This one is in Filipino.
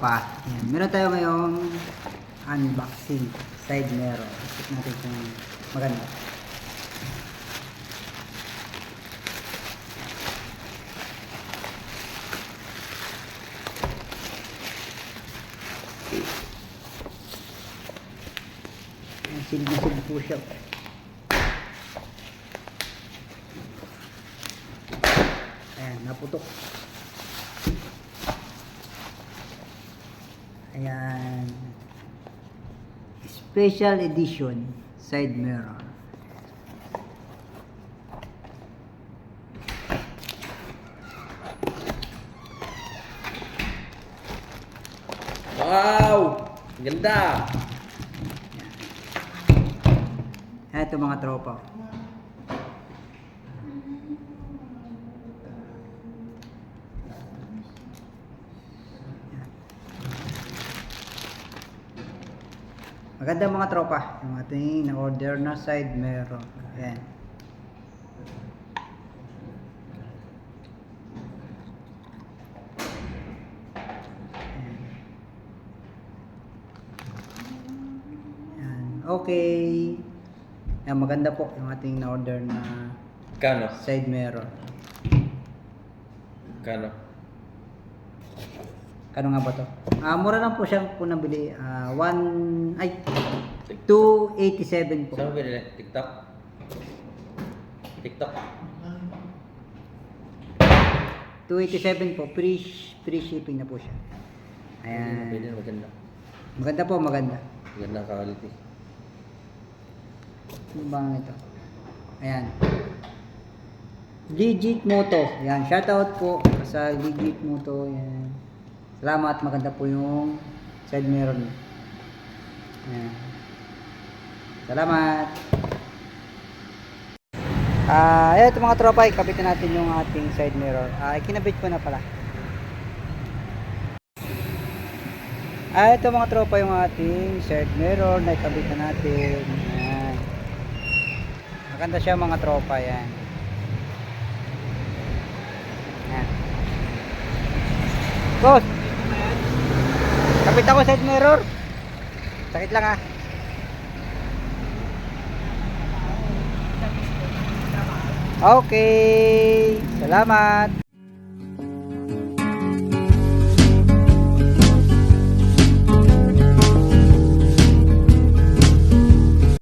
tropa. Ayan. Meron tayo ngayong unboxing side mirror. Check natin kung maganda. Silbi-silbi po siya. Ayan, naputok. Ayan. Special edition side mirror. Wow! Ganda! Ayan, ito mga tropa. Maganda mga tropa, yung ating na-order na side mirror. Ayan. Ayan. Okay. Ayan, maganda po yung ating na-order na Kano? side mirror. Kano? Kano nga ba to? Mura lang po siya kung nabili. 287 po. Saan mo binili? TikTok? TikTok? 287 po. Free shipping na po siya. Ayan. Ayan. Maganda. Maganda po, maganda. Maganda ang quality. Ano ba ang ito? Ayan. Legit Moto. Ayan. Shoutout po sa Legit Moto. Ayan. Salamat. Maganda po yung side mirror niya. Ayan. Salamat. Ito mga tropa, ikabitin natin yung ating side mirror. Kinabit ko na pala. Ito mga tropa yung ating side mirror na ikabit na natin. Ayan. Maganda siya mga tropa. Yan. Ayan. Boss! Kapit ako side mirror. Sakit lang ah. Okay. Salamat.